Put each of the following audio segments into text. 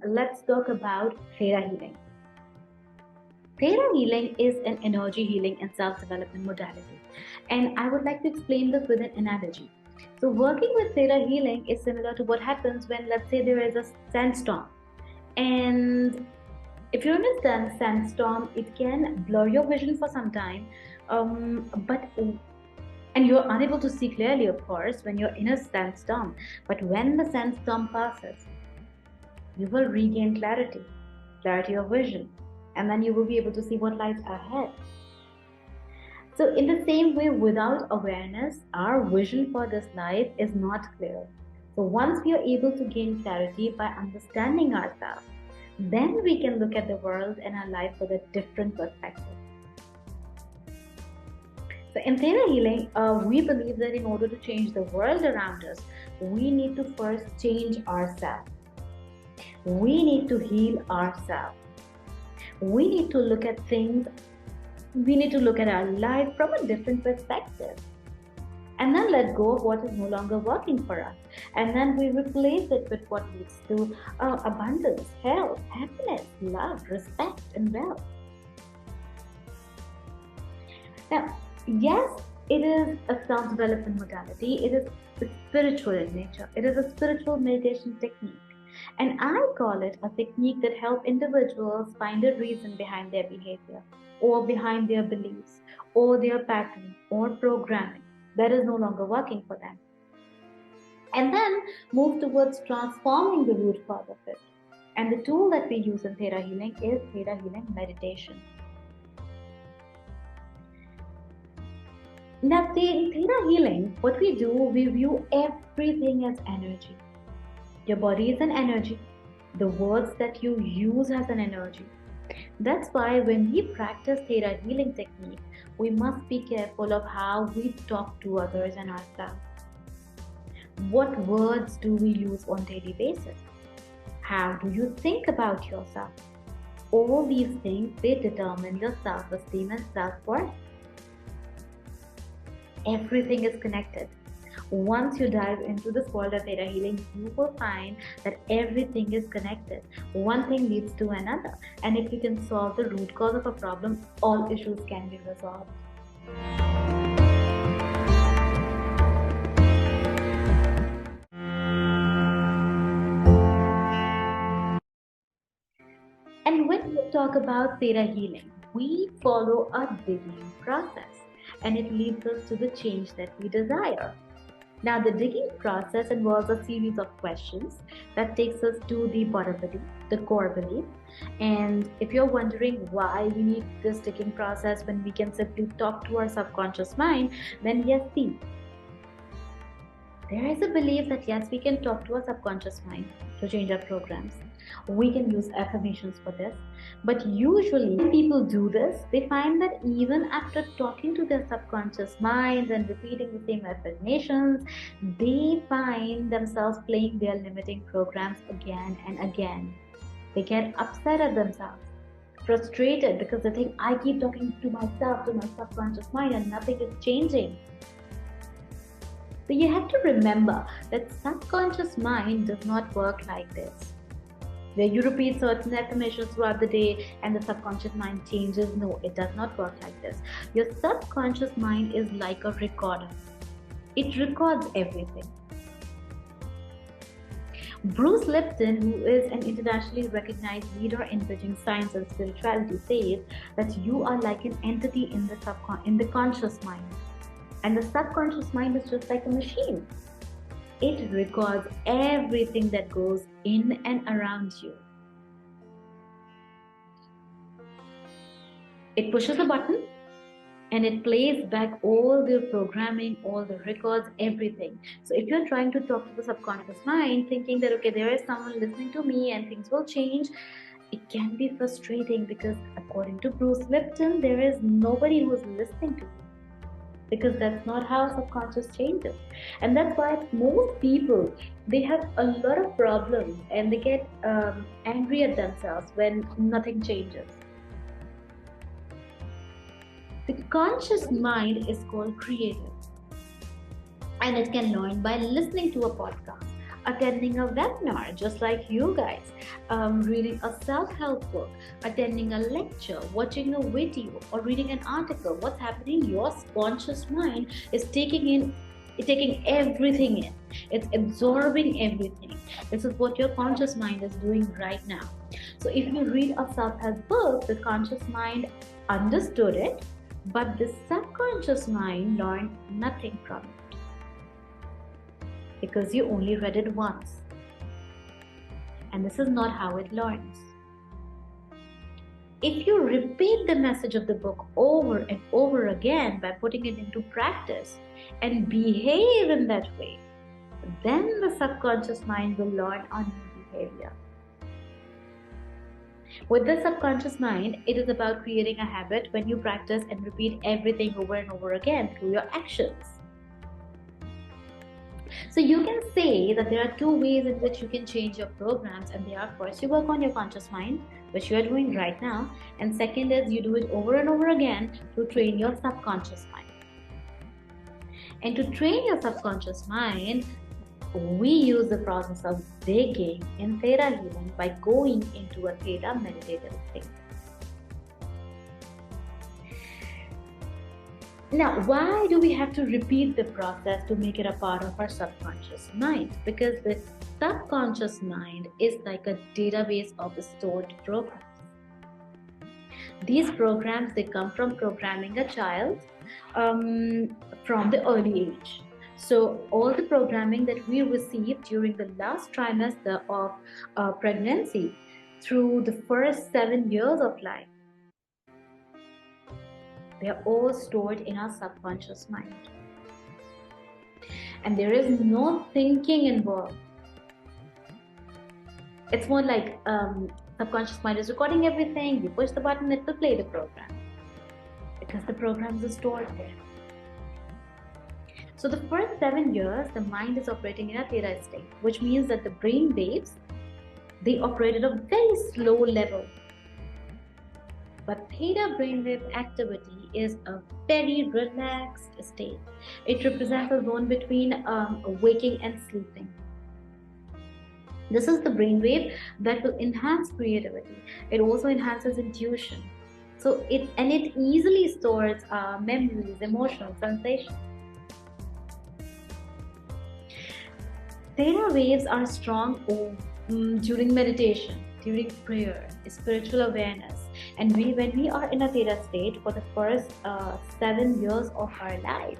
let's talk about Theta Healing. Theta Healing is an energy healing and self-development modality. And I would like to explain this with an analogy. So working with Theta Healing is similar to what happens when, let's say, there is a sandstorm. And if you're in a sandstorm, it can blur your vision for some time, and you're unable to see clearly, of course, when you're in a sandstorm. But when the sandstorm passes, you will regain clarity of vision, and then you will be able to see what lies ahead. So in the same way, without awareness, our vision for this life is not clear. So once we are able to gain clarity by understanding ourselves, then we can look at the world and our life with a different perspective. So in Theta Healing, we believe that in order to change the world around us, we need to first change ourselves. We need to heal ourselves. We need to look at things, we need to look at our life from a different perspective. And then let go of what is no longer working for us. And then we replace it with what leads to abundance, health, happiness, love, respect, and wealth. Now, yes, it is a self-development modality. It is spiritual in nature. It is a spiritual meditation technique. And I call it a technique that helps individuals find a reason behind their behavior, or behind their beliefs, or their pattern, or programming that is no longer working for them. And then move towards transforming the root cause of it. And the tool that we use in Theta Healing is Theta Healing meditation. Now, in Theta Healing, what we do, we view everything as energy. Your body is an energy. The words that you use has an energy. That's why when we practice Theta Healing technique, we must be careful of how we talk to others and ourselves. What words do we use on a daily basis? How do you think about yourself? All these things, they determine your self-esteem and self-worth. Everything is connected. Once you dive into this world of Theta Healing, you will find that everything is connected. One thing leads to another. And if you can solve the root cause of a problem, all issues can be resolved. And when we talk about Theta Healing, we follow a digging process, and it leads us to the change that we desire. Now, the digging process involves a series of questions that takes us to the bottom belief, the core belief. And if you're wondering why we need this digging process when we can simply talk to our subconscious mind, then yes, see, there is a belief that yes, we can talk to our subconscious mind to change our programs. We can use affirmations for this. But usually when people do this, they find that even after talking to their subconscious minds and repeating the same affirmations, they find themselves playing their limiting programs again and again. They get upset at themselves, frustrated because they think, I keep talking to myself, to my subconscious mind, and nothing is changing. So you have to remember that subconscious mind does not work like this, where you repeat certain affirmations throughout the day and the subconscious mind changes. No, it does not work like this. Your subconscious mind is like a recorder. It records everything. Bruce Lipton, who is an internationally recognized leader in bridging science and spirituality, says that you are like an entity in the conscious mind. And the subconscious mind is just like a machine. It records everything that goes in and around you. It pushes a button and it plays back all the programming, all the records, everything. So if you're trying to talk to the subconscious mind, thinking that, okay, there is someone listening to me and things will change, it can be frustrating because according to Bruce Lipton, there is nobody who is listening to you. Because that's not how subconscious changes. And that's why most people, they have a lot of problems and they get angry at themselves when nothing changes. The conscious mind is called creative, and it can learn by listening to a podcast, attending a webinar just like you guys, reading a self-help book, attending a lecture, watching a video, or reading an article. What's happening? Your subconscious mind is taking everything in. It's absorbing everything. This is what your conscious mind is doing right now. So if you read a self-help book, the conscious mind understood it, but the subconscious mind learned nothing from it because you only read it once. And this is not how it learns. If you repeat the message of the book over and over again by putting it into practice and behave in that way, then the subconscious mind will learn a new behavior. With the subconscious mind, it is about creating a habit when you practice and repeat everything over and over again through your actions. So you can say that there are two ways in which you can change your programs, and they are: first, you work on your conscious mind, which you are doing right now, and second is you do it over and over again to train your subconscious mind. And to train your subconscious mind, we use the process of digging in theta healing by going into a theta meditative state. Now, why do we have to repeat the process to make it a part of our subconscious mind? Because the subconscious mind is like a database of stored programs. These programs, they come from programming a child from the early age. So all the programming that we receive during the last trimester of pregnancy through the first 7 years of life, they are all stored in our subconscious mind. And there is no thinking involved. It's more like subconscious mind is recording everything. You push the button, it will play the program. Because the programs are stored there. So the first 7 years, the mind is operating in a theta state, which means that the brain waves, they operate at a very slow level. But theta brainwave activity is a very relaxed state. It represents a zone between waking and sleeping. This is the brainwave that will enhance creativity. It also enhances intuition. So it easily stores memories, emotions, sensations. Theta waves are strong during meditation, during prayer, spiritual awareness. And when we are in a theta state for the first 7 years of our life,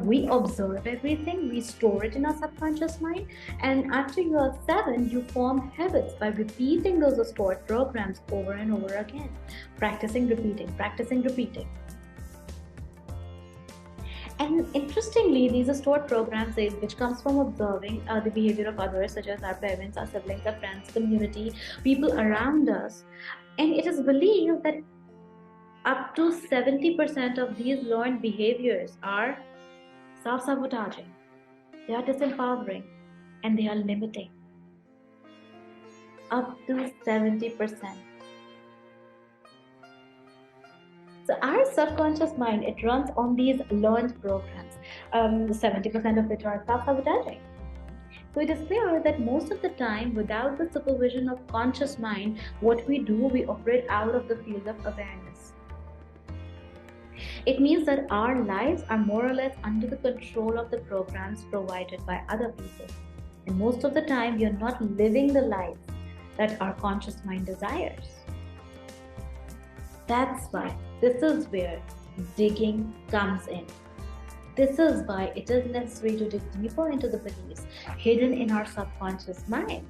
we observe everything, we store it in our subconscious mind, and after you are 7, you form habits by repeating those stored programs over and over again, practicing, repeating. And interestingly, these are stored programs which comes from observing the behavior of others, such as our parents, our siblings, our friends, community, people around us. And it is believed that up to 70% of these learned behaviors are self-sabotaging, they are disempowering, and they are limiting. Up to 70%. So our subconscious mind, it runs on these learned programs. 70% of which are self-sabotaging. So it is clear that most of the time, without the supervision of conscious mind, what we do, we operate out of the field of awareness. It means that our lives are more or less under the control of the programs provided by other people. And most of the time, we are not living the life that our conscious mind desires. That's why this is where digging comes in. This is why it is necessary to dig deeper into the beliefs hidden in our subconscious mind.